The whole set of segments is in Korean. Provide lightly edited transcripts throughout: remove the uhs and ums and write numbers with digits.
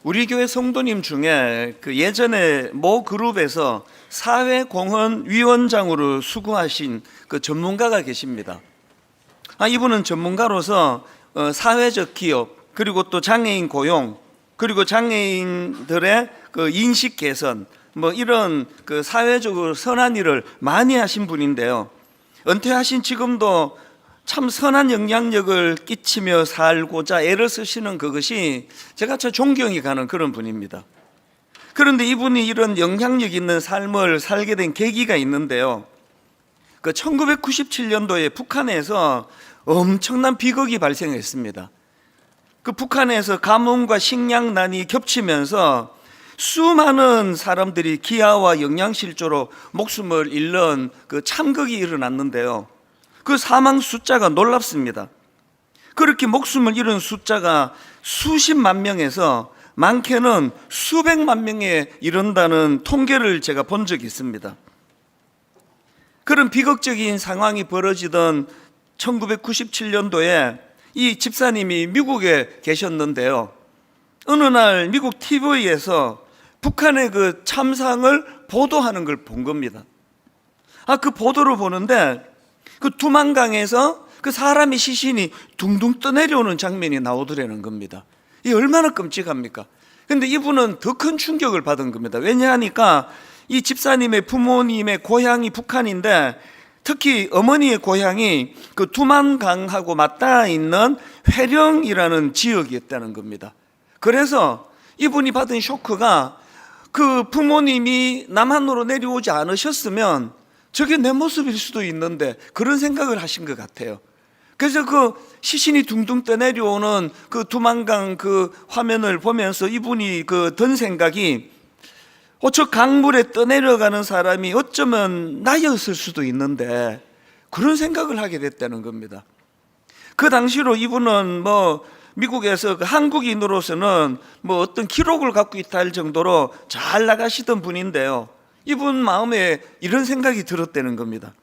우리 교회 성도님 중에 그 예전에 모 그룹에서 사회공헌위원장으로 수고하신 그 전문가가 계십니다. 이분은 전문가로서 사회적 기업, 그리고 또 장애인 고용, 그리고 장애인들의 그 인식 개선, 이런 그 사회적으로 선한 일을 많이 하신 분인데요. 은퇴하신 지금도 참 선한 영향력을 끼치며 살고자 애를 쓰시는 그것이 제가 참 존경이 가는 그런 분입니다. 그런데 이분이 이런 영향력 있는 삶을 살게 된 계기가 있는데요. 그 1997년도에 북한에서 엄청난 비극이 발생했습니다. 그 북한에서 가뭄과 식량난이 겹치면서 수많은 사람들이 기아와 영양실조로 목숨을 잃는 그 참극이 일어났는데요. 그 사망 숫자가 놀랍습니다. 그렇게 목숨을 잃은 숫자가 수십만 명에서 많게는 수백만 명에 이른다는 통계를 제가 본 적이 있습니다. 그런 비극적인 상황이 벌어지던 1997년도에 이 집사님이 미국에 계셨는데요. 어느 날 미국 TV에서 북한의 그 참상을 보도하는 걸 본 겁니다. 그 보도를 보는데 그 두만강에서 그 사람이 시신이 둥둥 떠내려오는 장면이 나오더라는 겁니다. 이게 얼마나 끔찍합니까? 근데 이분은 더 큰 충격을 받은 겁니다. 왜냐하니까 이 집사님의 부모님의 고향이 북한인데 특히 어머니의 고향이 그 두만강하고 맞닿아 있는 회령이라는 지역이었다는 겁니다. 그래서 이분이 받은 쇼크가 그 부모님이 남한으로 내려오지 않으셨으면 저게 내 모습일 수도 있는데 그런 생각을 하신 것 같아요. 그래서 그 시신이 둥둥 떠내려오는 그 두만강 그 화면을 보면서 이분이 그 든 생각이 저 강물에 떠내려가는 사람이 어쩌면 나였을 수도 있는데 그런 생각을 하게 됐다는 겁니다. 그 당시로 이분은 미국에서 그 한국인으로서는 어떤 기록을 갖고 있다 할 정도로 잘 나가시던 분인데요. 이분 마음에 이런 생각이 들었다는 겁니다.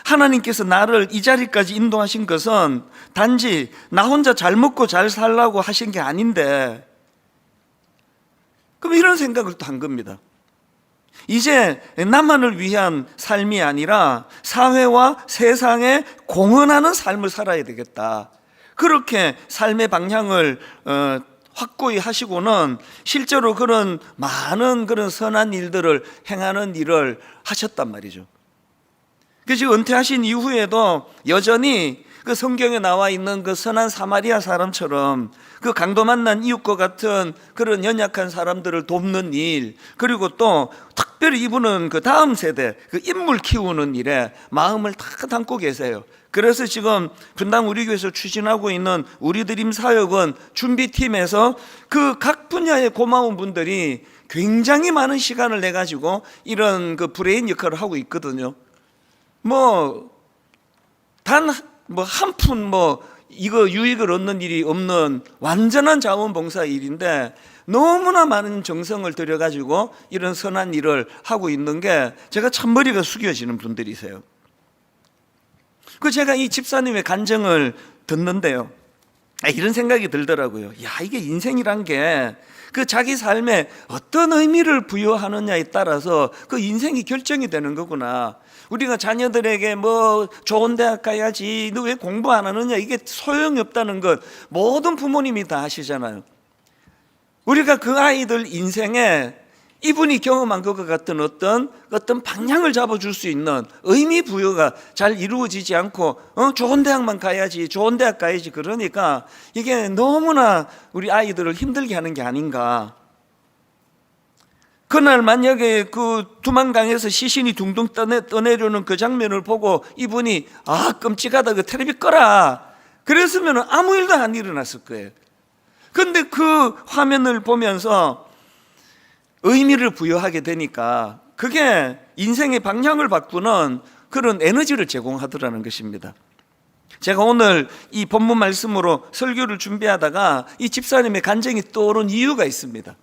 하나님께서 나를 이 자리까지 인도하신 것은 단지 나 혼자 잘 먹고 잘 살라고 하신 게 아닌데, 그럼 이런 생각을 또 한 겁니다. 이제 나만을 위한 삶이 아니라 사회와 세상에 공헌하는 삶을 살아야 되겠다. 그렇게 삶의 방향을 확고히 하시고는 실제로 그런 많은 그런 선한 일들을 행하는 일을 하셨단 말이죠. 그래서 은퇴하신 이후에도 여전히 그 성경에 나와 있는 그 선한 사마리아 사람처럼 그 강도 만난 이웃과 같은 그런 연약한 사람들을 돕는 일, 그리고 또 특별히 이분은 그 다음 세대 그 인물 키우는 일에 마음을 다 담고 계세요. 그래서 지금 분당 우리 교회에서 추진하고 있는 우리 드림 사역은 준비팀에서 그 각 분야의 고마운 분들이 굉장히 많은 시간을 내 가지고 이런 그 브레인 역할을 하고 있거든요. 단 한 푼 이거 유익을 얻는 일이 없는 완전한 자원봉사 일인데 너무나 많은 정성을 들여가지고 이런 선한 일을 하고 있는 게 제가 참 머리가 숙여지는 분들이세요. 제가 이 집사님의 간증을 듣는데요, 이런 생각이 들더라고요. 이게 인생이란 게 그 자기 삶에 어떤 의미를 부여하느냐에 따라서 그 인생이 결정이 되는 거구나. 우리가 자녀들에게 좋은 대학 가야지, 너 왜 공부 안 하느냐, 이게 소용이 없다는 것 모든 부모님이 다 하시잖아요. 우리가 그 아이들 인생에 이분이 경험한 것과 같은 어떤 방향을 잡아줄 수 있는 의미 부여가 잘 이루어지지 않고 좋은 대학만 가야지, 좋은 대학 가야지, 그러니까 이게 너무나 우리 아이들을 힘들게 하는 게 아닌가. 그날 만약에 그 두만강에서 시신이 둥둥 떠내려오는 그 장면을 보고 이분이 끔찍하다, 그 텔레비 꺼라, 그랬으면 아무 일도 안 일어났을 거예요. 그런데 그 화면을 보면서 의미를 부여하게 되니까 그게 인생의 방향을 바꾸는 그런 에너지를 제공하더라는 것입니다. 제가 오늘 이 본문 말씀으로 설교를 준비하다가 이 집사님의 간증이 떠오른 이유가 있습니다.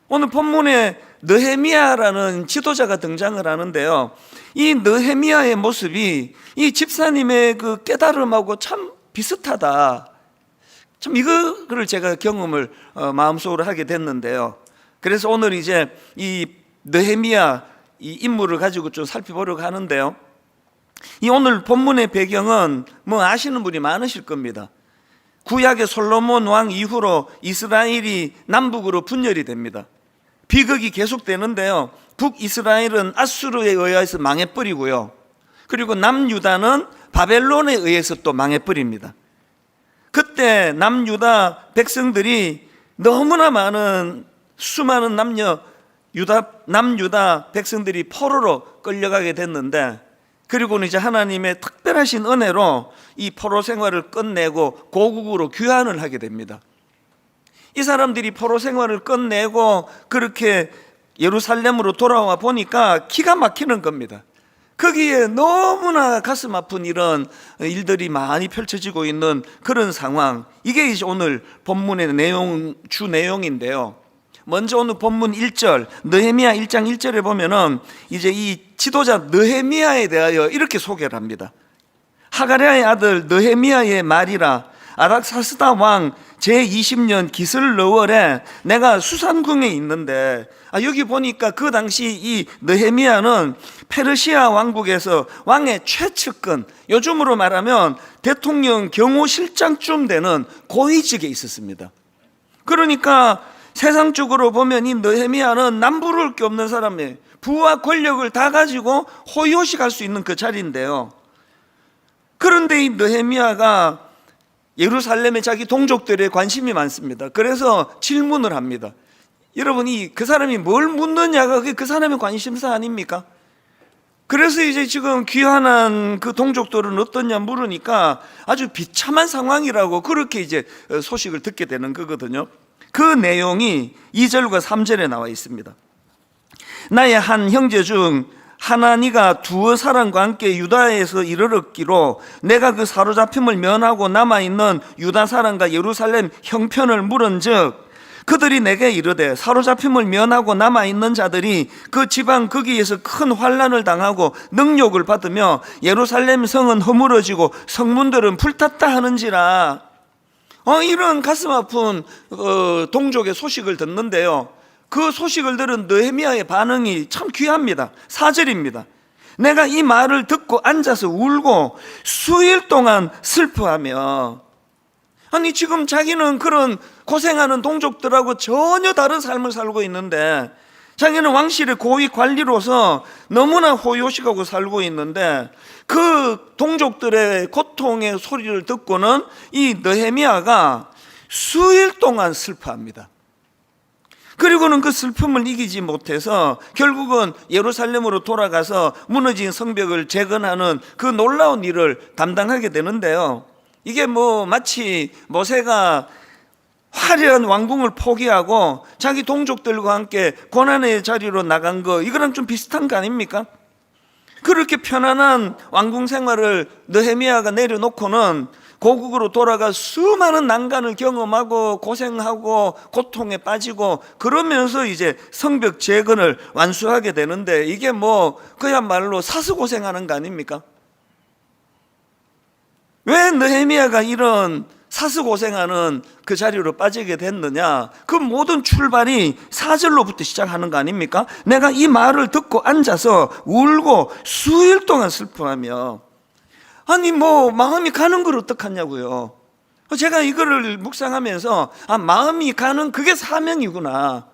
오늘 본문에 느헤미야라는 지도자가 등장을 하는데요, 이 느헤미야의 모습이 이 집사님의 그 깨달음하고 참 비슷하다. 참 이거를 제가 경험을 마음속으로 하게 됐는데요. 그래서 오늘 이제 이 느헤미야 이 인물을 가지고 좀 살펴보려고 하는데요. 이 오늘 본문의 배경은 뭐 아시는 분이 많으실 겁니다. 구약의 솔로몬 왕 이후로 이스라엘이 남북으로 분열이 됩니다. 비극이 계속되는데요. 북이스라엘은 아수르에 의해서 망해버리고요. 그리고 남유다는 바벨론에 의해서 또 망해버립니다. 그때 남유다 백성들이 너무나 많은 수많은 남유다 백성들이 포로로 끌려가게 됐는데, 그리고는 이제 하나님의 특별하신 은혜로 이 포로 생활을 끝내고 고국으로 귀환을 하게 됩니다. 이 사람들이 포로 생활을 끝내고 그렇게 예루살렘으로 돌아와 보니까 기가 막히는 겁니다. 거기에 너무나 가슴 아픈 이런 일들이 많이 펼쳐지고 있는 그런 상황, 이게 이제 오늘 본문의 주 내용인데요. 먼저 오늘 본문 1절, 느헤미야 1장 1절에 보면은 이제 이 지도자 느헤미야에 대하여 이렇게 소개를 합니다. 하가랴의 아들 느헤미야의 말이라, 아닥사스다 왕 제20년 기슬러월에 내가 수산궁에 있는데, 여기 보니까 그 당시 이 느헤미야는 페르시아 왕국에서 왕의 최측근, 요즘으로 말하면 대통령 경호실장쯤 되는 고위직에 있었습니다. 그러니까 세상적으로 보면 이 느헤미야는 남부를 게 없는 사람이에요. 부와 권력을 다 가지고 호요시 갈 수 있는 그 자리인데요. 그런데 이 느헤미야가 예루살렘에 자기 동족들의 관심이 많습니다. 그래서 질문을 합니다. 여러분이 그 사람이 뭘 묻느냐가 그게 그 사람의 관심사 아닙니까? 그래서 이제 지금 귀환한 그 동족들은 어떠냐 물으니까 아주 비참한 상황이라고 그렇게 이제 소식을 듣게 되는 거거든요. 그 내용이 2절과 3절에 나와 있습니다. 나의 한 형제 중 하나니가 두어 사람과 함께 유다에서 이르렀기로 내가 그 사로잡힘을 면하고 남아있는 유다 사람과 예루살렘 형편을 물은즉 그들이 내게 이르되 사로잡힘을 면하고 남아있는 자들이 그 지방 거기에서 큰 환난을 당하고 능욕을 받으며 예루살렘 성은 허물어지고 성문들은 불탔다 하는지라. 이런 가슴 아픈 동족의 소식을 듣는데요. 그 소식을 들은 느헤미야의 반응이 참 귀합니다. 4절입니다. 내가 이 말을 듣고 앉아서 울고 수일 동안 슬퍼하며, 아니 지금 자기는 그런 고생하는 동족들하고 전혀 다른 삶을 살고 있는데, 자기는 왕실의 고위 관리로서 너무나 호요식하고 살고 있는데 그 동족들의 고통의 소리를 듣고는 이 느헤미야가 수일 동안 슬퍼합니다. 그리고는 그 슬픔을 이기지 못해서 결국은 예루살렘으로 돌아가서 무너진 성벽을 재건하는 그 놀라운 일을 담당하게 되는데요. 이게 뭐 마치 모세가 화려한 왕궁을 포기하고 자기 동족들과 함께 고난의 자리로 나간 거, 이거랑 좀 비슷한 거 아닙니까? 그렇게 편안한 왕궁 생활을 느헤미야가 내려놓고는 고국으로 돌아가 수많은 난간을 경험하고 고생하고 고통에 빠지고 그러면서 이제 성벽 재건을 완수하게 되는데, 이게 뭐 그야말로 사수고생하는 거 아닙니까? 왜 느헤미야가 이런 사수고생하는 그 자리로 빠지게 됐느냐? 그 모든 출발이 4절로부터 시작하는 거 아닙니까? 내가 이 말을 듣고 앉아서 울고 수일 동안 슬퍼하며. 아니 뭐 마음이 가는 걸 어떡하냐고요. 제가 이거를 묵상하면서 마음이 가는 그게 사명이구나.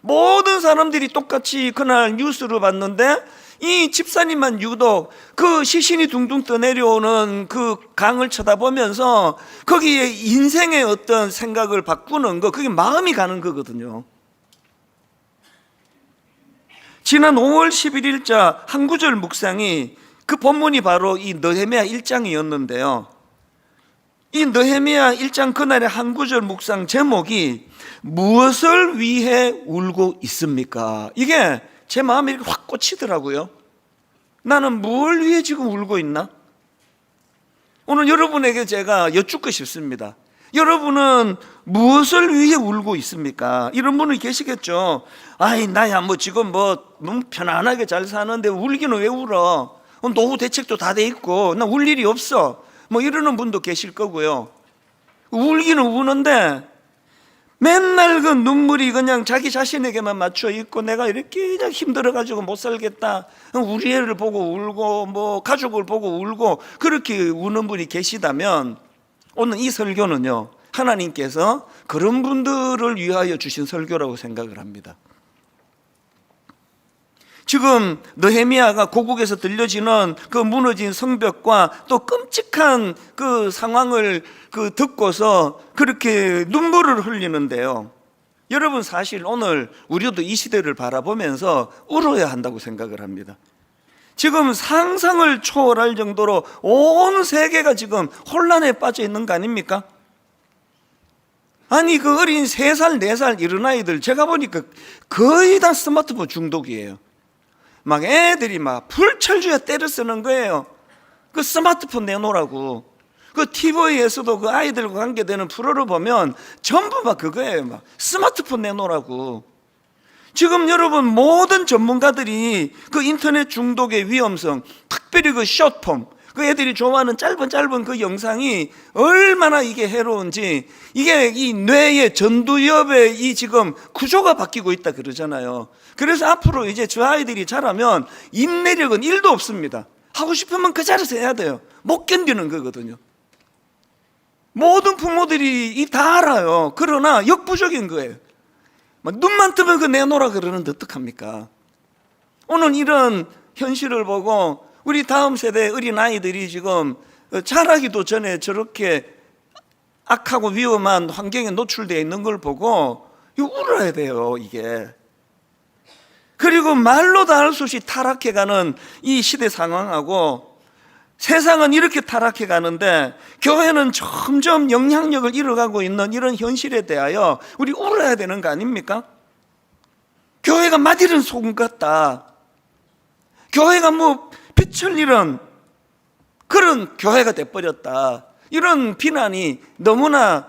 모든 사람들이 똑같이 그날 뉴스를 봤는데 이 집사님만 유독 그 시신이 둥둥 떠내려오는 그 강을 쳐다보면서 거기에 인생의 어떤 생각을 바꾸는 거, 그게 마음이 가는 거거든요. 지난 5월 11일자 한 구절 묵상이 그 본문이 바로 이 느헤미야 1장이었는데요. 이 느헤미야 1장 그날의 한 구절 묵상 제목이 무엇을 위해 울고 있습니까? 이게 제 마음에 이렇게 확 꽂히더라고요. 나는 뭘 위해 지금 울고 있나? 오늘 여러분에게 제가 여쭙고 싶습니다. 여러분은 무엇을 위해 울고 있습니까? 이런 분이 계시겠죠. 아이 나야 뭐 지금 뭐 편안하게 잘 사는데 울기는 왜 울어? 노후 대책도 다 돼 있고 나 울 일이 없어. 뭐 이러는 분도 계실 거고요. 울기는 우는데 맨날 그 눈물이 그냥 자기 자신에게만 맞춰 있고, 내가 이렇게 그냥 힘들어가지고 못 살겠다, 우리 애를 보고 울고 뭐 가족을 보고 울고 그렇게 우는 분이 계시다면 오늘 이 설교는요, 하나님께서 그런 분들을 위하여 주신 설교라고 생각을 합니다. 지금 느헤미야가 고국에서 들려지는 그 무너진 성벽과 또 끔찍한 그 상황을 듣고서 그렇게 눈물을 흘리는데요, 여러분 사실 오늘 우리도 이 시대를 바라보면서 울어야 한다고 생각을 합니다. 지금 상상을 초월할 정도로 온 세계가 지금 혼란에 빠져 있는 거 아닙니까? 아니 그 어린 3살, 4살 이런 아이들 제가 보니까 거의 다 스마트폰 중독이에요. 막 애들이 막 풀철주야 때려 쓰는 거예요. 그 스마트폰 내놓으라고. 그 TV에서도 그 아이들과 관계되는 프로를 보면 전부 막 그거예요. 막 스마트폰 내놓으라고. 지금 여러분 모든 전문가들이 그 인터넷 중독의 위험성, 특별히 그 숏폼, 그 애들이 좋아하는 짧은 그 영상이 얼마나 이게 해로운지, 이게 이 뇌의 전두엽의 이 지금 구조가 바뀌고 있다 그러잖아요. 그래서 앞으로 이제 저 아이들이 자라면 인내력은 1도 없습니다. 하고 싶으면 그 자리에서 해야 돼요. 못 견디는 거거든요. 모든 부모들이 다 알아요. 그러나 역부족인 거예요. 눈만 뜨면 그 내놓으라 그러는데 어떡합니까? 오늘 이런 현실을 보고 우리 다음 세대 어린아이들이 지금 자라기도 전에 저렇게 악하고 위험한 환경에 노출되어 있는 걸 보고 이거 울어야 돼요, 이게. 그리고 말로 다 할 수 없이 타락해가는 이 시대 상황하고, 세상은 이렇게 타락해 가는데 교회는 점점 영향력을 잃어가고 있는 이런 현실에 대하여 우리 울어야 되는 거 아닙니까? 교회가 마디른 소금 같다, 교회가 뭐 빛을 잃은 그런 교회가 돼버렸다, 이런 비난이 너무나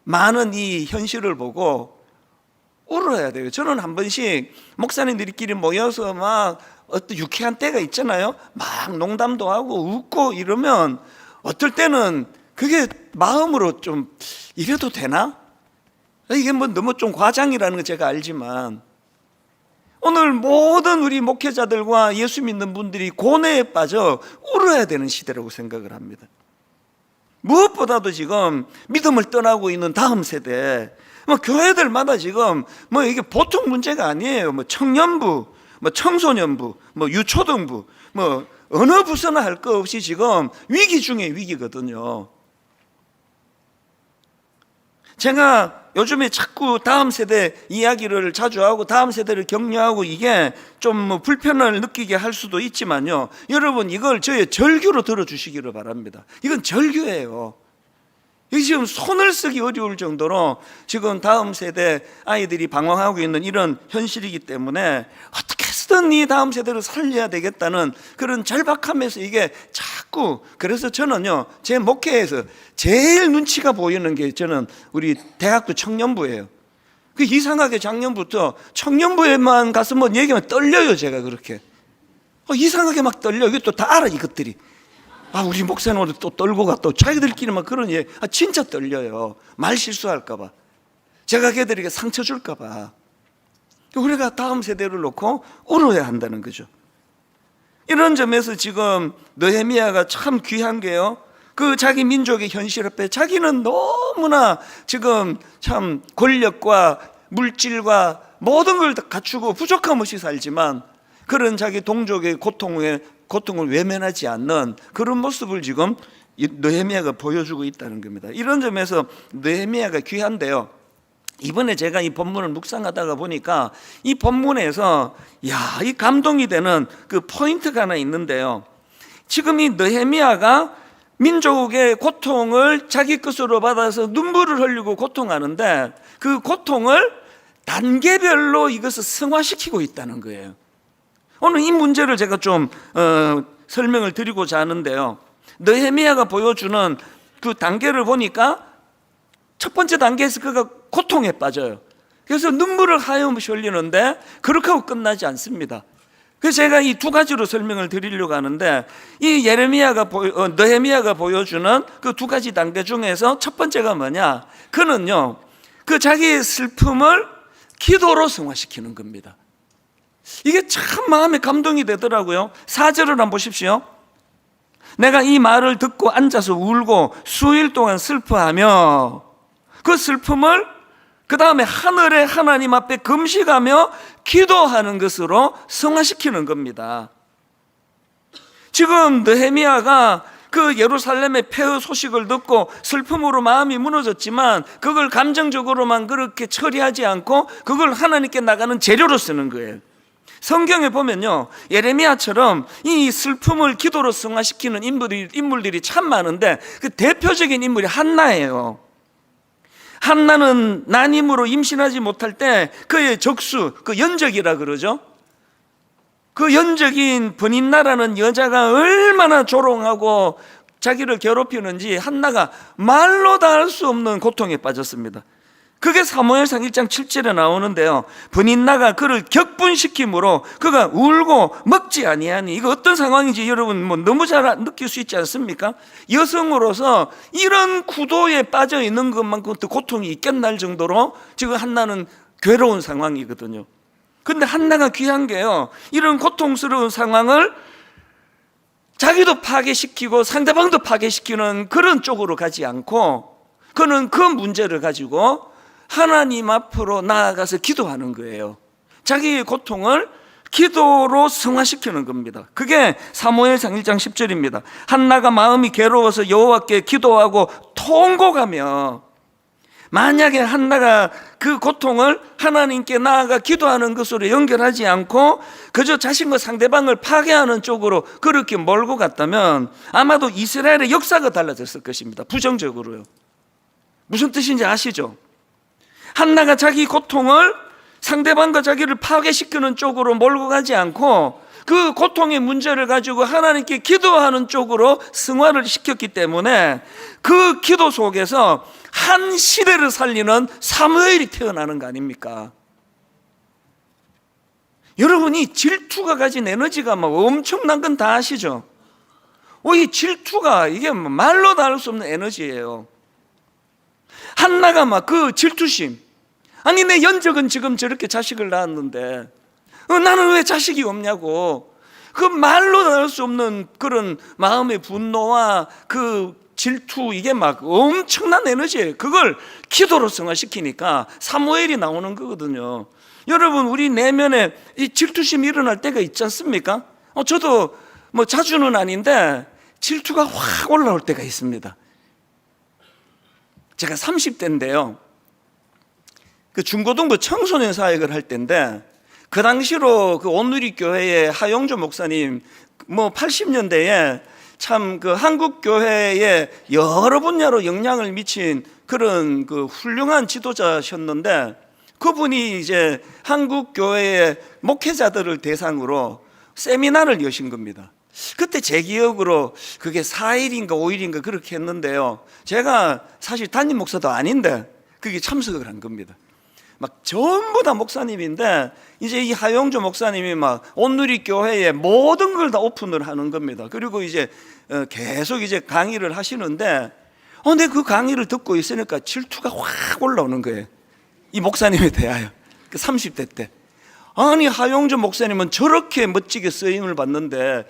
많은 이 현실을 보고 울어야 돼요. 저는 한 번씩 목사님들끼리 모여서 막 어떤 유쾌한 때가 있잖아요. 막 농담도 하고 웃고 이러면 어떨 때는 그게 마음으로 좀 이래도 되나? 이게 뭐 너무 좀 과장이라는 거 제가 알지만, 오늘 모든 우리 목회자들과 예수 믿는 분들이 고뇌에 빠져 울어야 되는 시대라고 생각을 합니다. 무엇보다도 지금 믿음을 떠나고 있는 다음 세대, 뭐 교회들마다 지금 뭐 이게 보통 문제가 아니에요. 뭐 청년부, 뭐 청소년부, 뭐 유초등부, 뭐 어느 부서나 할 거 없이 지금 위기 중에 위기거든요. 제가 요즘에 자꾸 다음 세대 이야기를 자주 하고 다음 세대를 격려하고 이게 좀 뭐 불편을 느끼게 할 수도 있지만요, 여러분 이걸 저의 절규로 들어주시기를 바랍니다. 이건 절규예요. 이게 지금 손을 쓰기 어려울 정도로 지금 다음 세대 아이들이 방황하고 있는 이런 현실이기 때문에 어떻게 해서든 이 다음 세대를 살려야 되겠다는 그런 절박함에서 이게 자꾸, 그래서 저는요 제 목회에서 제일 눈치가 보이는 게 저는 우리 대학교 청년부예요. 그 이상하게 작년부터 청년부에만 가서 뭐 얘기하면 떨려요. 제가 그렇게 이상하게 막 떨려. 이게 또 다 알아 이것들이. 우리 목사님 오늘 또 떨고 가, 또 자기들끼리 막 그런 얘기. 진짜 떨려요. 말 실수할까봐, 제가 걔들에게 상처 줄까봐. 우리가 다음 세대를 놓고 울어야 한다는 거죠. 이런 점에서 지금 느헤미야가 참 귀한 게요, 그 자기 민족의 현실 앞에 자기는 너무나 지금 참 권력과 물질과 모든 걸 다 갖추고 부족함 없이 살지만 그런 자기 동족의 고통을 외면하지 않는 그런 모습을 지금 느헤미야가 보여주고 있다는 겁니다. 이런 점에서 느헤미야가 귀한데요, 이번에 제가 이 본문을 묵상하다가 보니까 이 본문에서 이 감동이 되는 그 포인트가 하나 있는데요, 지금 이 느헤미야가 민족의 고통을 자기 것으로 받아서 눈물을 흘리고 고통하는데 그 고통을 단계별로 이것을 승화시키고 있다는 거예요. 오늘 이 문제를 제가 좀 설명을 드리고자 하는데요, 느헤미야가 보여주는 그 단계를 보니까 첫 번째 단계에서 그가 고통에 빠져요. 그래서 눈물을 하염없이 흘리는데 그렇게 하고 끝나지 않습니다. 그래서 제가 이 두 가지로 설명을 드리려고 하는데, 이 느헤미야가 보여주는 그 두 가지 단계 중에서 첫 번째가 뭐냐? 그는요, 그 자기의 슬픔을 기도로 승화시키는 겁니다. 이게 참 마음에 감동이 되더라고요. 4절을 한번 보십시오. 내가 이 말을 듣고 앉아서 울고 수일 동안 슬퍼하며 그 슬픔을 그 다음에 하늘의 하나님 앞에 금식하며 기도하는 것으로 승화시키는 겁니다. 지금 느헤미야가 그 예루살렘의 폐허 소식을 듣고 슬픔으로 마음이 무너졌지만 그걸 감정적으로만 그렇게 처리하지 않고 그걸 하나님께 나가는 재료로 쓰는 거예요. 성경에 보면요, 예레미야처럼 이 슬픔을 기도로 승화시키는 인물들이 참 많은데 그 대표적인 인물이 한나예요. 한나는 난임으로 임신하지 못할 때 그의 적수, 그 연적이라 그러죠. 그 연적인 브닌나라는 여자가 얼마나 조롱하고 자기를 괴롭히는지 한나가 말로 다 할 수 없는 고통에 빠졌습니다. 그게 사무엘상 1장 7절에 나오는데요, 브닌나가 그를 격분시킴으로 그가 울고 먹지 아니하니, 이거 어떤 상황인지 여러분 너무 잘 느낄 수 있지 않습니까? 여성으로서 이런 구도에 빠져 있는 것만큼 더 고통이 있겠날 정도로 지금 한나는 괴로운 상황이거든요. 근데 한나가 귀한 게요, 이런 고통스러운 상황을 자기도 파괴시키고 상대방도 파괴시키는 그런 쪽으로 가지 않고 그는 그 문제를 가지고 하나님 앞으로 나아가서 기도하는 거예요. 자기의 고통을 기도로 승화시키는 겁니다. 그게 사무엘상 1장 10절입니다. 한나가 마음이 괴로워서 여호와께 기도하고 통곡하며, 만약에 한나가 그 고통을 하나님께 나아가 기도하는 것으로 연결하지 않고 그저 자신과 상대방을 파괴하는 쪽으로 그렇게 몰고 갔다면 아마도 이스라엘의 역사가 달라졌을 것입니다. 부정적으로요. 무슨 뜻인지 아시죠? 한나가 자기 고통을 상대방과 자기를 파괴시키는 쪽으로 몰고 가지 않고 그 고통의 문제를 가지고 하나님께 기도하는 쪽으로 승화를 시켰기 때문에 그 기도 속에서 한 시대를 살리는 사무엘이 태어나는 거 아닙니까? 여러분이 질투가 가진 에너지가 막 엄청난 건 다 아시죠? 이 질투가 이게 말로 다 할 수 없는 에너지예요. 한나가 막 그 질투심, 아니 내 연적은 지금 저렇게 자식을 낳았는데 나는 왜 자식이 없냐고, 그 말로 다 할 수 없는 그런 마음의 분노와 그 질투, 이게 막 엄청난 에너지예요. 그걸 기도로 승화시키니까 사무엘이 나오는 거거든요. 여러분, 우리 내면에 이 질투심이 일어날 때가 있지 않습니까? 저도 뭐 자주는 아닌데 질투가 확 올라올 때가 있습니다. 제가 30대인데요, 그 중고등부 청소년 사역을 할 때인데 그 당시로 그 온누리 교회의 하용조 목사님, 80년대에 참 그 한국 교회에 여러 분야로 영향을 미친 그런 그 훌륭한 지도자셨는데, 그분이 이제 한국 교회의 목회자들을 대상으로 세미나를 여신 겁니다. 그때 제 기억으로 그게 4일인가 5일인가 그렇게 했는데요, 제가 사실 담임 목사도 아닌데 그게 참석을 한 겁니다. 막 전부 다 목사님인데 이제 이 하용조 목사님이 막 온누리 교회에 모든 걸 다 오픈을 하는 겁니다. 그리고 이제 계속 이제 강의를 하시는데 근데 그 강의를 듣고 있으니까 질투가 확 올라오는 거예요. 이 목사님에 대하여. 그 30대 때. 아니 하용조 목사님은 저렇게 멋지게 쓰임을 받는데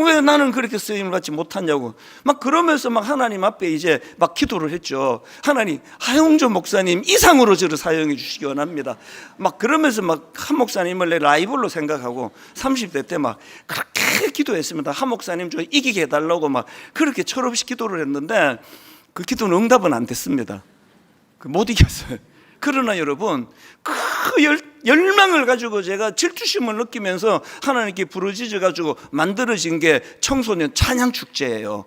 왜 나는 그렇게 쓰임을 받지 못하냐고 막 그러면서 막 하나님 앞에 이제 막 기도를 했죠. 하나님, 하용조 목사님 이상으로 저를 사용해 주시기 원합니다. 막 그러면서 막 한 목사님을 내 라이벌로 생각하고 30대 때 막 그렇게 기도했습니다. 한 목사님 저 이기게 해달라고 막 그렇게 철없이 기도를 했는데 그 기도는 응답은 안 됐습니다. 못 이겼어요. 그러나 여러분, 그 열망을 가지고 제가 질투심을 느끼면서 하나님께 부르짖어 가지고 만들어진 게 청소년 찬양 축제예요.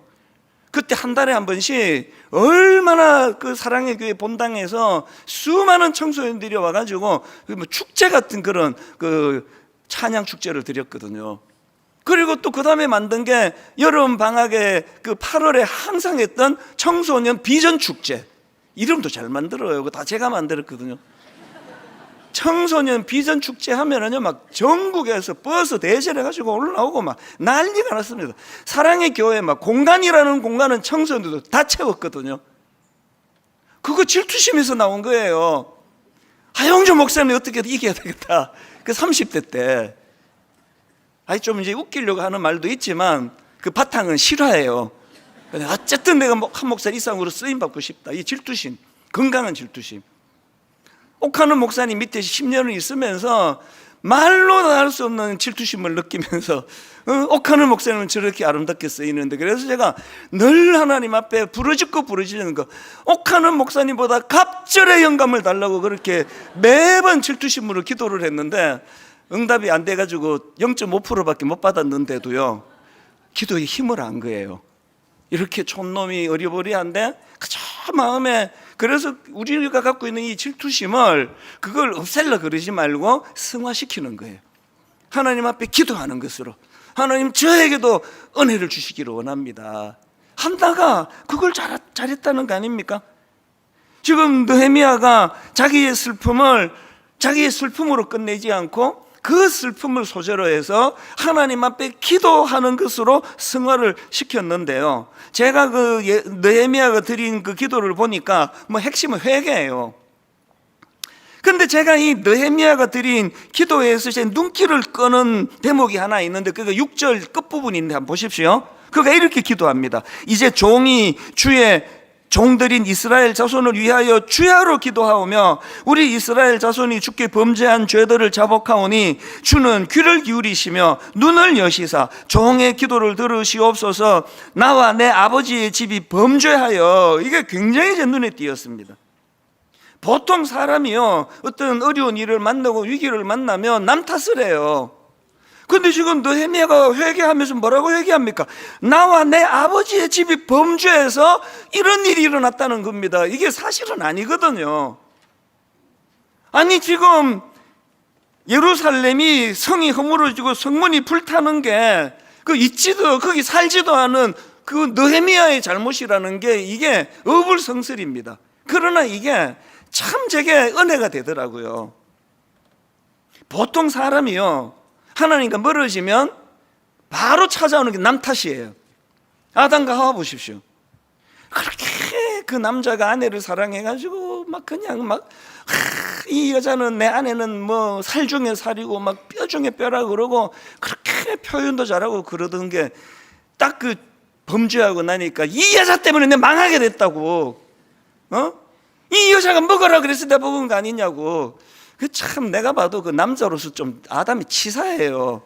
그때 한 달에 한 번씩 얼마나 그 사랑의 교회 본당에서 수많은 청소년들이 와가지고 축제 같은 그런 그 찬양 축제를 드렸거든요. 그리고 또 그 다음에 만든 게 여름 방학에 그 8월에 항상 했던 청소년 비전 축제. 이름도 잘 만들어요. 그거 다 제가 만들었거든요. 청소년 비전 축제 하면은요, 막 전국에서 버스 대절해가지고 올라오고 막 난리가 났습니다. 사랑의 교회 막 공간이라는 공간은 청소년들도 다 채웠거든요. 그거 질투심에서 나온 거예요. 하영조 목사님 어떻게 이겨야 되겠다. 그 30대 때. 아니, 좀 이제 웃기려고 하는 말도 있지만 그 바탕은 실화예요. 어쨌든 내가 한 목사 이상으로 쓰임받고 싶다. 이 질투심, 건강한 질투심. 옥하는 목사님 밑에 10년을 있으면서 말로 다 할 수 없는 질투심을 느끼면서 옥하는 목사님은 저렇게 아름답게 쓰이는데, 그래서 제가 늘 하나님 앞에 부르짖고 부르짖는 거, 옥하는 목사님보다 갑절의 영감을 달라고 그렇게 매번 질투심으로 기도를 했는데 응답이 안 돼가지고 0.5%밖에 못 받았는데도요, 기도에 힘을 안 거예요. 이렇게 촌놈이 어리버리한데 그저 마음에, 그래서 우리가 갖고 있는 이 질투심을 그걸 없앨라 그러지 말고 승화시키는 거예요. 하나님 앞에 기도하는 것으로, 하나님 저에게도 은혜를 주시기를 원합니다 한다가 그걸 잘했다는 거 아닙니까? 지금 느헤미야가 자기의 슬픔을 자기의 슬픔으로 끝내지 않고 그 슬픔을 소재로 해서 하나님 앞에 기도하는 것으로 승화를 시켰는데요, 제가 그 느헤미야가 드린 그 기도를 보니까 뭐 핵심은 회개예요. 근데 제가 이 느헤미야가 드린 기도에서 제 눈길을 끄는 대목이 하나 있는데, 그거 6절 끝부분인데 한번 보십시오. 그가 이렇게 기도합니다. 이제 종이 주의 종들인 이스라엘 자손을 위하여 주야로 기도하오며 우리 이스라엘 자손이 주께 범죄한 죄들을 자복하오니 주는 귀를 기울이시며 눈을 여시사 종의 기도를 들으시옵소서. 나와 내 아버지의 집이 범죄하여. 이게 굉장히 제 눈에 띄었습니다. 보통 사람이요, 어떤 어려운 일을 만나고 위기를 만나면 남 탓을 해요. 근데 지금 느헤미야가 회개하면서 뭐라고 회개합니까? 나와 내 아버지의 집이 범죄해서 이런 일이 일어났다는 겁니다. 이게 사실은 아니거든요. 아니, 지금 예루살렘이 성이 허물어지고 성문이 불타는 게 그 있지도 거기 살지도 않은 그 느헤미야의 잘못이라는 게 이게 어불성설입니다. 그러나 이게 참 제게 은혜가 되더라고요. 보통 사람이요, 하나님과 멀어지면 바로 찾아오는 게 남 탓이에요. 아담과 하와 보십시오. 그렇게 그 남자가 아내를 사랑해가지고 막 그냥 막 이 여자는, 내 아내는 뭐 살 중에 살이고 막 뼈 중에 뼈라 그러고 그렇게 표현도 잘하고 그러던 게 딱 그 범죄하고 나니까 이 여자 때문에 내가 망하게 됐다고. 이 여자가 먹으라 그래서 내가 먹은 거 아니냐고. 그 참 내가 봐도 그 남자로서 좀 아담이 치사해요.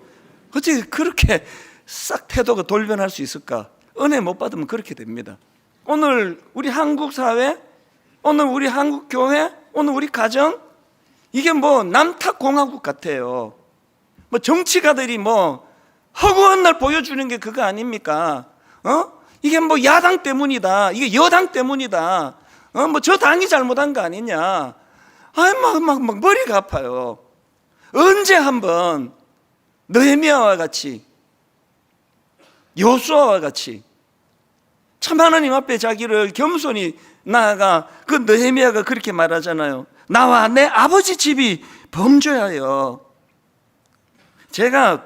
어떻게 그렇게 싹 태도가 돌변할 수 있을까? 은혜 못 받으면 그렇게 됩니다. 오늘 우리 한국 사회, 오늘 우리 한국 교회, 오늘 우리 가정, 이게 뭐 남탓 공화국 같아요. 뭐 정치가들이 뭐 허구한 날 보여주는 게 그거 아닙니까? 이게 뭐 야당 때문이다, 이게 여당 때문이다, 뭐 저 당이 잘못한 거 아니냐. 막 머리가 아파요. 언제 한번 느헤미야와 같이, 여호수아와 같이 참 하나님 앞에 자기를 겸손히 나아가, 그 느헤미야가 그렇게 말하잖아요. 나와 내 아버지 집이 범죄하여. 제가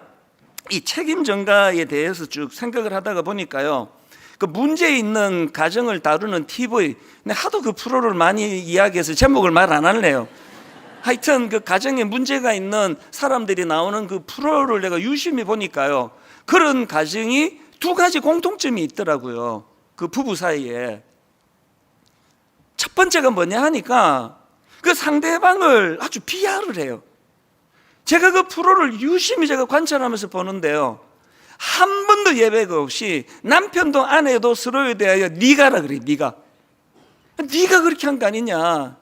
이 책임 전가에 대해서 쭉 생각을 하다가 보니까요, 그 문제 있는 가정을 다루는 TV, 하도 그 프로를 많이 이야기해서 제목을 말 안 할래요. 하여튼 그 가정에 문제가 있는 사람들이 나오는 그 프로를 내가 유심히 보니까요, 그런 가정이 두 가지 공통점이 있더라고요. 그 부부 사이에. 첫 번째가 뭐냐 하니까 그 상대방을 아주 비하를 해요. 제가 그 프로를 유심히 제가 관찰하면서 보는데요, 한 번도 예배가 없이 남편도 아내도 서로에 대하여 네가라 그래. 네가 그렇게 한 거 아니냐,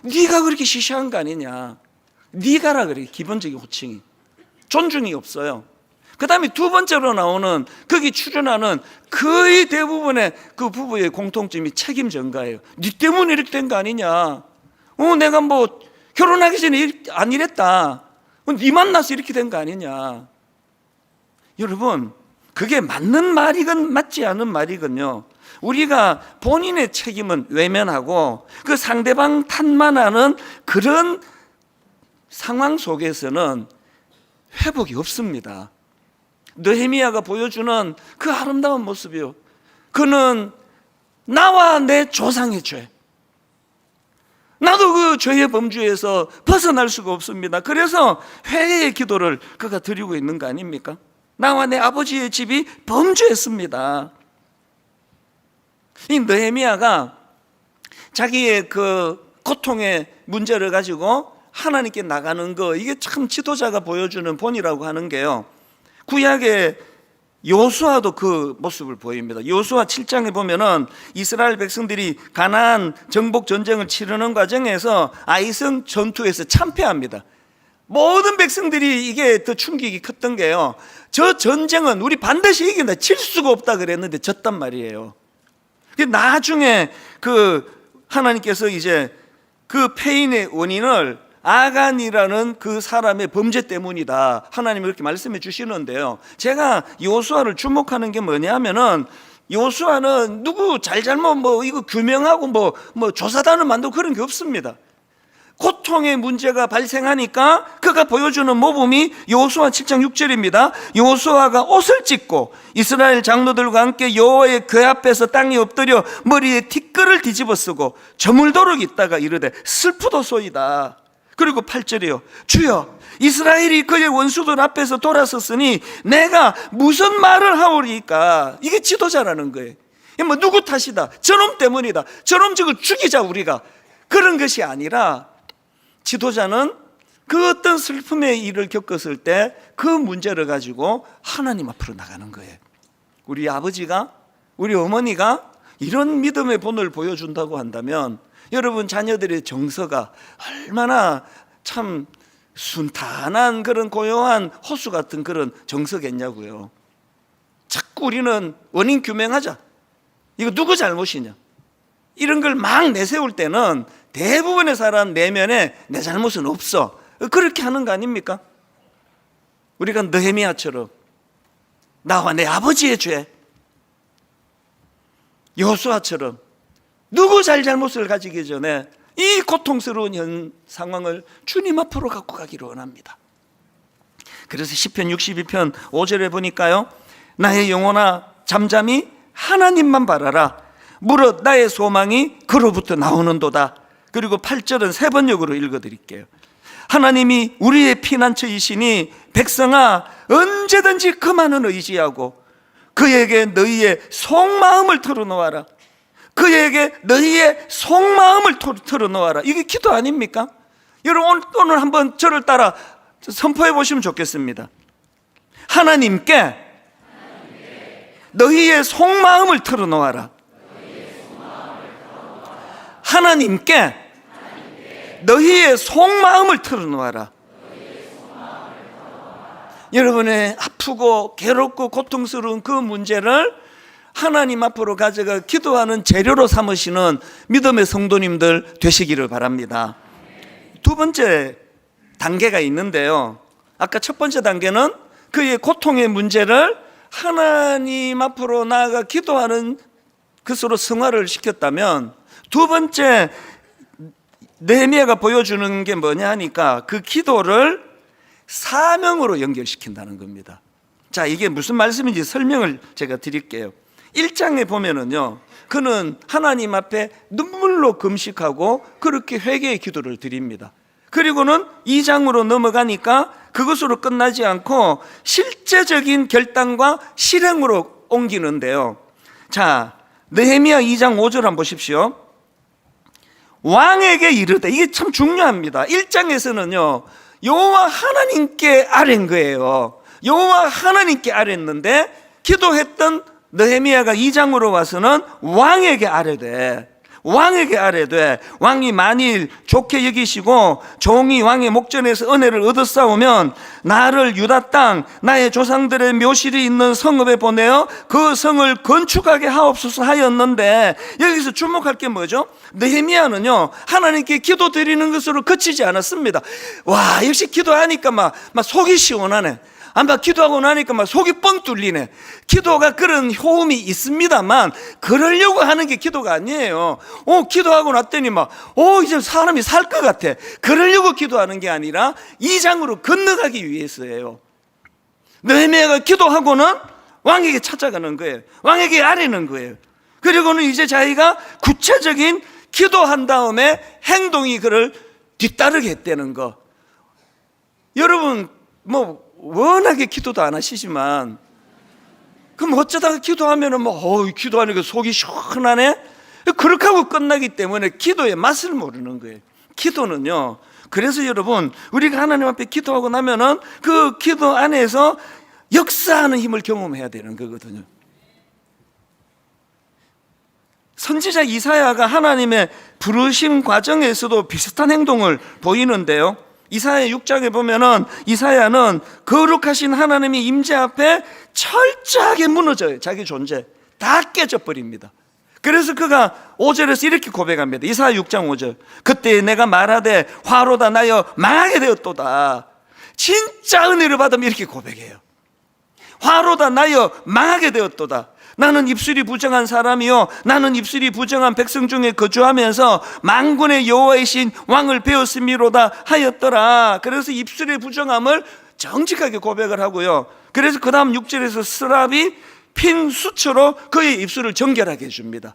네가 그렇게 시시한 거 아니냐, 네가라 그래. 기본적인 호칭이, 존중이 없어요. 그 다음에 두 번째로 나오는, 거기 출연하는 거의 대부분의 그 부부의 공통점이 책임 전가예요. 네 때문에 이렇게 된 거 아니냐, 내가 뭐 결혼하기 전에 안 이랬다, 네 만나서 이렇게 된 거 아니냐. 여러분, 그게 맞는 말이건 맞지 않은 말이건요, 우리가 본인의 책임은 외면하고 그 상대방 탓만 하는 그런 상황 속에서는 회복이 없습니다. 느헤미야가 보여주는 그 아름다운 모습이요, 그는 나와 내 조상의 죄, 나도 그 죄의 범주에서 벗어날 수가 없습니다. 그래서 회개의 기도를 그가 드리고 있는 거 아닙니까? 나와 내 아버지의 집이 범죄했습니다. 이 느헤미야가 자기의 그 고통의 문제를 가지고 하나님께 나가는 거, 이게 참 지도자가 보여주는 본이라고 하는 게요, 구약의 요수아도 그 모습을 보입니다. 요수아 7장에 보면은 이스라엘 백성들이 가나안 정복 전쟁을 치르는 과정에서 아이성 전투에서 참패합니다. 모든 백성들이 이게 더 충격이 컸던 게요, 저 전쟁은 우리 반드시 이긴다, 질 수가 없다 그랬는데 졌단 말이에요. 나중에 그 하나님께서 이제 그 패인의 원인을 아간이라는 그 사람의 범죄 때문이다, 하나님이 그렇게 말씀해 주시는데요, 제가 요수아를 주목하는 게 뭐냐면은, 요수아는 누구 잘잘못 뭐 이거 규명하고 뭐 조사단을 만들고 그런 게 없습니다. 고통의 문제가 발생하니까 그가 보여주는 모범이 요수아 7장 6절입니다. 요수아가 옷을 찢고 이스라엘 장로들과 함께 여호와의 궤 앞에서 땅에 엎드려 머리에 티끌을 뒤집어 쓰고 저물도록 있다가 이르되 슬프도소이다. 그리고 8절이요, 주여 이스라엘이 그의 원수들 앞에서 돌아섰으니 내가 무슨 말을 하오리까. 이게 지도자라는 거예요. 뭐 누구 탓이다, 저놈 때문이다, 저놈 저거 죽이자 우리가, 그런 것이 아니라 지도자는 그 어떤 슬픔의 일을 겪었을 때 그 문제를 가지고 하나님 앞으로 나가는 거예요. 우리 아버지가, 우리 어머니가 이런 믿음의 본을 보여준다고 한다면 여러분 자녀들의 정서가 얼마나 참 순탄한 그런 고요한 호수 같은 그런 정서겠냐고요. 자꾸 우리는 원인 규명하자, 이거 누구 잘못이냐, 이런 걸 막 내세울 때는 대부분의 사람 내면에 내 잘못은 없어, 그렇게 하는 거 아닙니까? 우리가 느헤미야처럼 나와 내 아버지의 죄, 여호수아처럼 누구 잘못을 가지기 전에 이 고통스러운 상황을 주님 앞으로 갖고 가기를 원합니다. 그래서 시편 62편 5절에 보니까요, 나의 영혼아 잠잠히 하나님만 바라라, 무릇 나의 소망이 그로부터 나오는도다. 그리고 8절은 세 번역으로 읽어드릴게요. 하나님이 우리의 피난처이시니 백성아 언제든지 그만은 의지하고 그에게 너희의 속마음을 털어놓아라. 그에게 너희의 속마음을 털어놓아라. 이게 기도 아닙니까? 여러분 오늘 한번 저를 따라 선포해 보시면 좋겠습니다. 하나님께 너희의 속마음을 털어놓아라. 하나님께 너희의 속마음을 털어놓아라. 여러분의 아프고 괴롭고 고통스러운 그 문제를 하나님 앞으로 가져가 기도하는 재료로 삼으시는 믿음의 성도님들 되시기를 바랍니다. 두 번째 단계가 있는데요, 아까 첫 번째 단계는 그의 고통의 문제를 하나님 앞으로 나아가 기도하는 것으로 승화를 시켰다면, 두 번째 느헤미야가 보여주는 게 뭐냐 하니까 그 기도를 사명으로 연결시킨다는 겁니다. 자, 이게 무슨 말씀인지 설명을 제가 드릴게요. 1장에 보면은요, 그는 하나님 앞에 눈물로 금식하고 그렇게 회개의 기도를 드립니다. 그리고는 2장으로 넘어가니까 그것으로 끝나지 않고 실제적인 결단과 실행으로 옮기는데요. 자, 느헤미야 2장 5절 한번 보십시오. 왕에게 이르되, 이게 참 중요합니다. 1장에서는요 여호와 하나님께 아뢰는 거예요. 여호와 하나님께 아뢰는데 기도했던 느헤미야가 2장으로 와서는 왕에게 아뢰되, 왕이 만일 좋게 여기시고 종이 왕의 목전에서 은혜를 얻었사오면 나를 유다 땅 나의 조상들의 묘실이 있는 성읍에 보내어 그 성을 건축하게 하옵소서 하였는데, 여기서 주목할 게 뭐죠? 느헤미야는요 하나님께 기도 드리는 것으로 그치지 않았습니다. 와, 역시 기도하니까 막 속이 시원하네. 아마 기도하고 나니까 막 속이 뻥 뚫리네. 기도가 그런 효험이 있습니다만 그러려고 하는 게 기도가 아니에요. 기도하고 났더니 이제 사람이 살 것 같아. 그러려고 기도하는 게 아니라 이 장으로 건너가기 위해서예요. 느헤미야가 기도하고는 왕에게 찾아가는 거예요. 왕에게 아뢰는 거예요. 그리고는 이제 자기가 구체적인 기도한 다음에 행동이 그를 뒤따르게 했다는 거. 여러분 워낙에 기도도 안 하시지만 그럼 어쩌다가 기도하면은 기도하니까 속이 시원하네? 그렇게 하고 끝나기 때문에 기도의 맛을 모르는 거예요. 기도는요, 그래서 여러분 우리가 하나님 앞에 기도하고 나면은 그 기도 안에서 역사하는 힘을 경험해야 되는 거거든요. 선지자 이사야가 하나님의 부르심 과정에서도 비슷한 행동을 보이는데요, 이사야 6장에 보면은 이사야는 거룩하신 하나님의 임재 앞에 철저하게 무너져요. 자기 존재 다 깨져버립니다. 그래서 그가 5절에서 이렇게 고백합니다. 이사야 6장 5절. 그때 내가 말하되 화로다 나여 망하게 되었도다. 진짜 은혜를 받으면 이렇게 고백해요. 화로다 나여 망하게 되었도다. 나는 입술이 부정한 사람이요 나는 입술이 부정한 백성 중에 거주하면서 만군의 여호와이신 왕을 배웠음이로다 하였더라. 그래서 입술의 부정함을 정직하게 고백을 하고요, 그래서 그 다음 6절에서 스랍이 핀 수초로 그의 입술을 정결하게 해줍니다.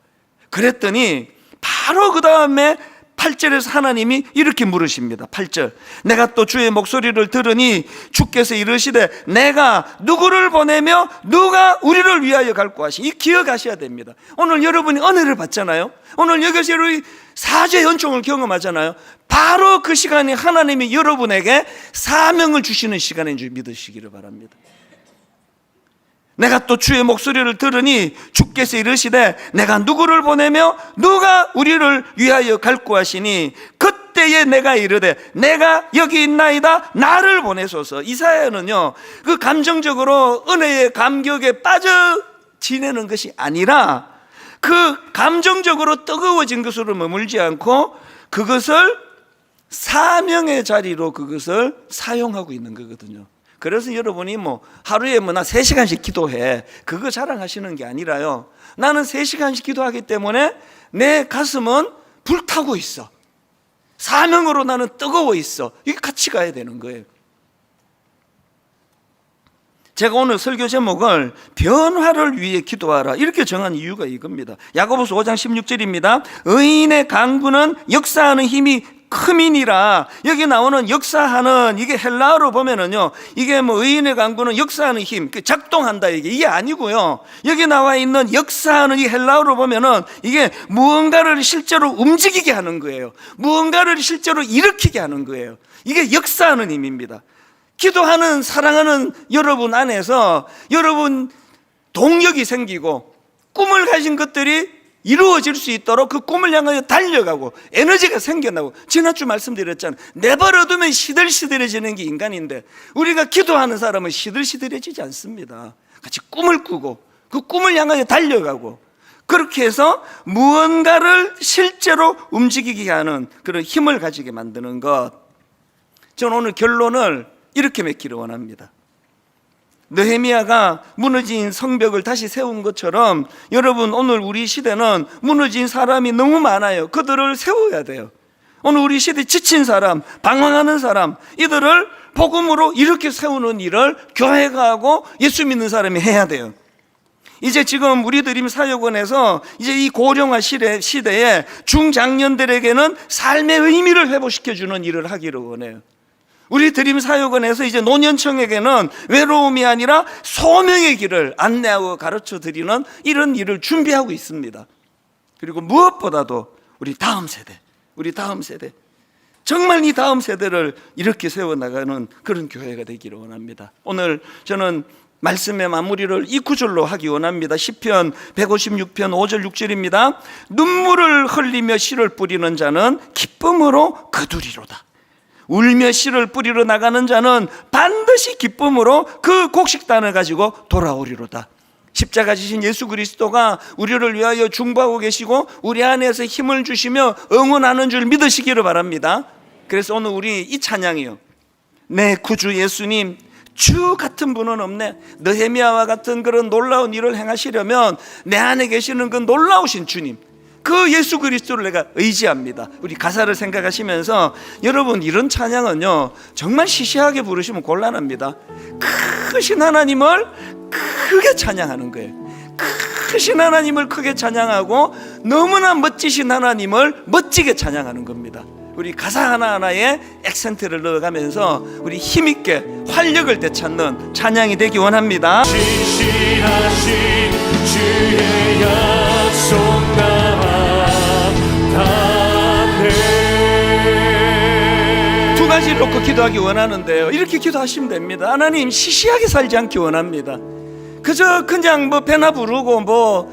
그랬더니 바로 그 다음에 8절에서 하나님이 이렇게 물으십니다. 8절. 내가 또 주의 목소리를 들으니 주께서 이르시되 내가 누구를 보내며 누가 우리를 위하여 갈고 하시니. 이 기억하셔야 됩니다. 오늘 여러분이 은혜를 받잖아요. 오늘 여기서 여러분이 사죄 연총을 경험하잖아요. 바로 그 시간이 하나님이 여러분에게 사명을 주시는 시간인 줄 믿으시기를 바랍니다. 내가 또 주의 목소리를 들으니 주께서 이르시되 내가 누구를 보내며 누가 우리를 위하여 갈고 하시니 그때에 내가 이르되 내가 여기 있나이다 나를 보내소서. 이사야는요, 그 감정적으로 은혜의 감격에 빠져 지내는 것이 아니라 그 감정적으로 뜨거워진 것으로 머물지 않고 그것을 사명의 자리로 그것을 사용하고 있는 거거든요. 그래서 여러분이 하루에 나 3시간씩 기도해, 그거 자랑하시는 게 아니라요, 나는 3시간씩 기도하기 때문에 내 가슴은 불타고 있어, 사명으로 나는 뜨거워 있어. 이게 같이 가야 되는 거예요. 제가 오늘 설교 제목을 변화를 위해 기도하라 이렇게 정한 이유가 이겁니다. 야고보서 5장 16절입니다. 의인의 강구는 역사하는 힘이 크민이라. 여기 나오는 역사하는, 이게 헬라어로 보면은요, 이게 의인의 강구는 역사하는 힘, 작동한다, 이게 아니고요, 여기 나와 있는 역사하는 이 헬라어로 보면은 이게 무언가를 실제로 움직이게 하는 거예요. 무언가를 실제로 일으키게 하는 거예요. 이게 역사하는 힘입니다. 기도하는, 사랑하는 여러분 안에서 여러분 동력이 생기고 꿈을 가진 것들이 이루어질 수 있도록 그 꿈을 향하여 달려가고 에너지가 생겨나고, 지난주 말씀드렸잖아요. 내버려두면 시들시들해지는 게 인간인데 우리가 기도하는 사람은 시들시들해지지 않습니다. 같이 꿈을 꾸고 그 꿈을 향하여 달려가고, 그렇게 해서 무언가를 실제로 움직이게 하는 그런 힘을 가지게 만드는 것. 저는 오늘 결론을 이렇게 맺기를 원합니다. 느헤미야가 무너진 성벽을 다시 세운 것처럼 여러분, 오늘 우리 시대는 무너진 사람이 너무 많아요. 그들을 세워야 돼요. 오늘 우리 시대 지친 사람, 방황하는 사람, 이들을 복음으로 이렇게 세우는 일을 교회가 하고 예수 믿는 사람이 해야 돼요. 이제 지금 우리 드림 사역원에서 이제 이 고령화 시대에 중장년들에게는 삶의 의미를 회복시켜주는 일을 하기를 원해요. 우리 드림 사역원에서 이제 노년층에게는 외로움이 아니라 소명의 길을 안내하고 가르쳐 드리는 이런 일을 준비하고 있습니다. 그리고 무엇보다도 우리 다음 세대, 정말 이 다음 세대를 이렇게 세워나가는 그런 교회가 되기를 원합니다. 오늘 저는 말씀의 마무리를 이 구절로 하기 원합니다. 시편 156편 5절 6절입니다. 눈물을 흘리며 씨를 뿌리는 자는 기쁨으로 거두리로다. 울며 씨를 뿌리러 나가는 자는 반드시 기쁨으로 그 곡식단을 가지고 돌아오리로다. 십자가 지신 예수 그리스도가 우리를 위하여 중보하고 계시고 우리 안에서 힘을 주시며 응원하는 줄 믿으시기를 바랍니다. 그래서 오늘 우리 이 찬양이요, 내 구주 예수님 주 같은 분은 없네. 느헤미야와 같은 그런 놀라운 일을 행하시려면 내 안에 계시는 그 놀라우신 주님, 그 예수 그리스도를 내가 의지합니다. 우리 가사를 생각하시면서 여러분, 이런 찬양은요 정말 시시하게 부르시면 곤란합니다. 크신 하나님을 크게 찬양하는 거예요. 크신 하나님을 크게 찬양하고 너무나 멋지신 하나님을 멋지게 찬양하는 겁니다. 우리 가사 하나하나에 액센트를 넣어가면서 우리 힘있게 활력을 되찾는 찬양이 되기 원합니다. 진실하신 주의 약속 나아가네. 두 가지를 놓고 기도하기 원하는데요, 이렇게 기도하시면 됩니다. 하나님, 시시하게 살지 않기 원합니다. 그저 그냥 뭐 배나 부르고 뭐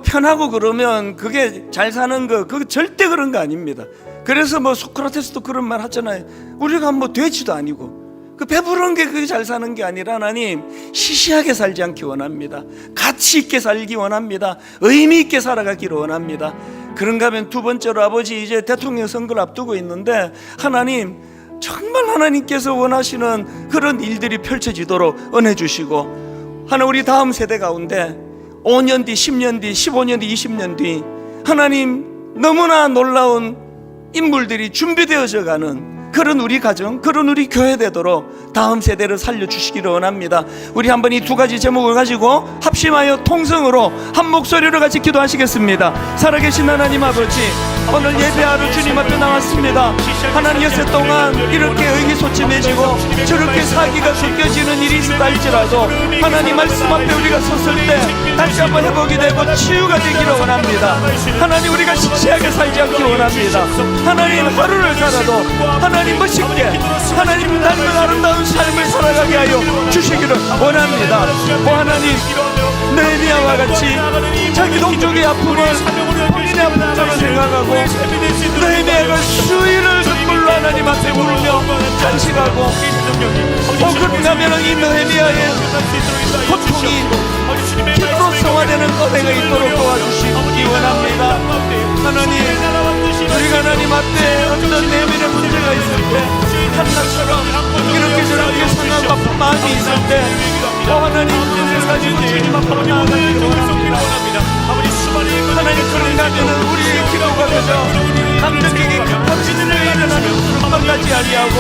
편하고 그러면 그게 잘 사는 거, 그거 절대 그런 거 아닙니다. 그래서 뭐 소크라테스도 그런 말 하잖아요. 우리가 뭐 돼지도 아니고 그 배부른 게 그게 잘 사는 게 아니라, 하나님, 시시하게 살지 않기 원합니다. 가치 있게 살기 원합니다. 의미 있게 살아가기를 원합니다. 그런가 하면 두 번째로, 아버지, 이제 대통령 선거를 앞두고 있는데 하나님, 정말 하나님께서 원하시는 그런 일들이 펼쳐지도록 은혜 주시고, 하나 우리 다음 세대 가운데 5년 뒤, 10년 뒤, 15년 뒤, 20년 뒤 하나님, 너무나 놀라운 인물들이 준비되어져 가는 그런 우리 가정, 그런 우리 교회 되도록 다음 세대를 살려주시기를 원합니다. 우리 한번 이 두 가지 제목을 가지고 합심하여 통성으로 한 목소리로 같이 기도하시겠습니다. 살아계신 하나님 아버지, 오늘 예배하러 주님 앞에 나왔습니다. 하나님, 여세 동안 이렇게 의기소침해지고 저렇게 사기가 섞여지는 일이 있다 할지라도 하나님 말씀 앞에 우리가 섰을 때 다시 한번 회복이 되고 치유가 되기를 원합니다. 하나님, 우리가 시시하게 살지 않기 원합니다. 하나님, 하루를 살아도 하나님 멋있게 하나님 닮은 아름다운 삶을 살아가게 하여 주시기를 원합니다. 하나님, 느헤미야와 같이 자기 동족의 아픔을 본인의 아픔처럼 생각하고 느헤미야가 수일을 눈물로 하나님 앞에 울며 탄식하고, 그런가 하면 이 느헤미야의 고통이 기도로 성화되는 은혜가 있도록 도와주시기 원합니다. 하나님, 우리가 하나님 앞에 어떤 내면의 문제가 있을 때, 한나처럼 이렇게 저렇게 상황과 마음이 있을 때, 하나님, 그것을 가지고 주님 앞으로 나아가기를 원합니다. 하나님, 그런가 하면 우리의 기도가 그저 감정에게 급함지는 일어나는 것만 가지 아니하고,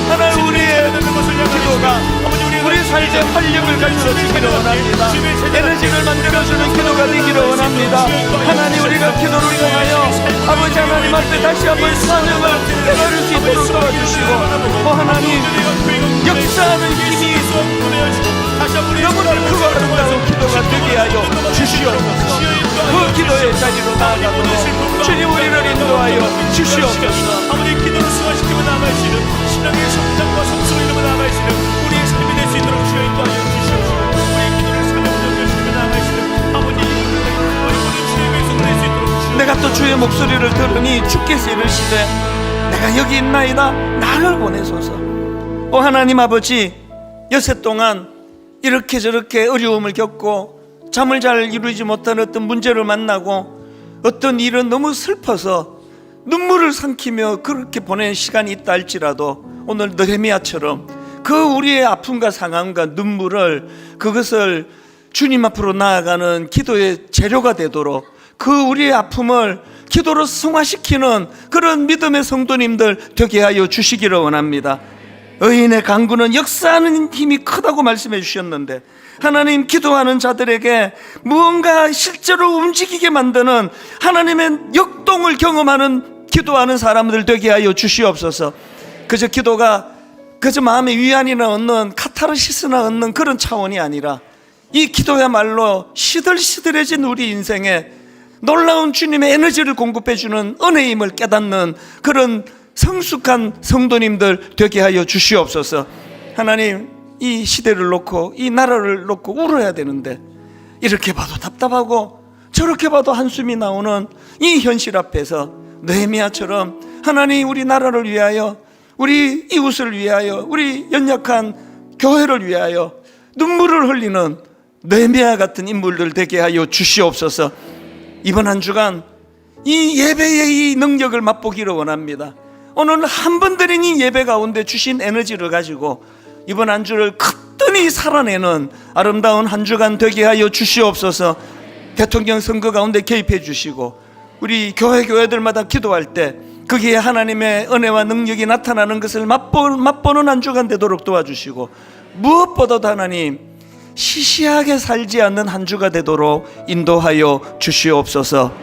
하나님, 우리의 기도가 우리 삶의 활력을 가져주기를 원합니다. 에너지를 만들어주는 기도가 되기를 원합니다. 하나님, 우리가 기도를 통하여 아버지 하나님 앞에 다시 한번 사명을 깨달을 수 있도록 도와주시고, 하나님, 역사하는 힘이 너무나 크고 아름다운 기도가 되게 하여 주시옵소서. 그 기도의 자리로 나아가도록 주님 우리를 인도하여 주시옵소서. 아버지, 기도를 승화시키며 나아가시는 신앙의 성장과 성숙을 이루며 나아가시는 우리의 삶이 될 수 있도록 주여 인도하여 주시옵소서. 우리의 기도를 사명으로 여시며 나아가시는 아버지, 우리 주의 백성을 낼 수 있도록 주시옵소서. 내가 또 주의 목소리를 들으니 주께서 이르시되 내가 여기 있나이다, 나를 보내소서. 하나님 아버지, 여세 동안 이렇게 저렇게 어려움을 겪고 잠을 잘 이루지 못한 어떤 문제를 만나고 어떤 일은 너무 슬퍼서 눈물을 삼키며 그렇게 보낸 시간이 있다 할지라도, 오늘 느헤미야처럼 그 우리의 아픔과 상함과 눈물을, 그것을 주님 앞으로 나아가는 기도의 재료가 되도록, 그 우리의 아픔을 기도로 승화시키는 그런 믿음의 성도님들 되게 하여 주시기를 원합니다. 의인의 간구는 역사하는 힘이 크다고 말씀해 주셨는데, 하나님, 기도하는 자들에게 무언가 실제로 움직이게 만드는 하나님의 역동을 경험하는 기도하는 사람들 되게 하여 주시옵소서. 그저 기도가 그저 마음의 위안이나 얻는 카타르시스나 얻는 그런 차원이 아니라, 이 기도야말로 시들시들해진 우리 인생에 놀라운 주님의 에너지를 공급해주는 은혜의 힘을 깨닫는 그런 성숙한 성도님들 되게 하여 주시옵소서. 하나님, 이 시대를 놓고 이 나라를 놓고 울어야 되는데, 이렇게 봐도 답답하고 저렇게 봐도 한숨이 나오는 이 현실 앞에서 느헤미야처럼 하나님, 우리 나라를 위하여, 우리 이웃을 위하여, 우리 연약한 교회를 위하여 눈물을 흘리는 느헤미야 같은 인물들 되게 하여 주시옵소서. 이번 한 주간 이 예배의 이 능력을 맛보기를 원합니다. 오늘 한 번 드린 이 예배 가운데 주신 에너지를 가지고 이번 한 주를 영원히 살아내는 아름다운 한 주간 되게 하여 주시옵소서. 대통령 선거 가운데 개입해 주시고 우리 교회들마다 기도할 때 거기에 하나님의 은혜와 능력이 나타나는 것을 맛보는 한 주간 되도록 도와주시고, 무엇보다도 하나님 시시하게 살지 않는 한 주가 되도록 인도하여 주시옵소서.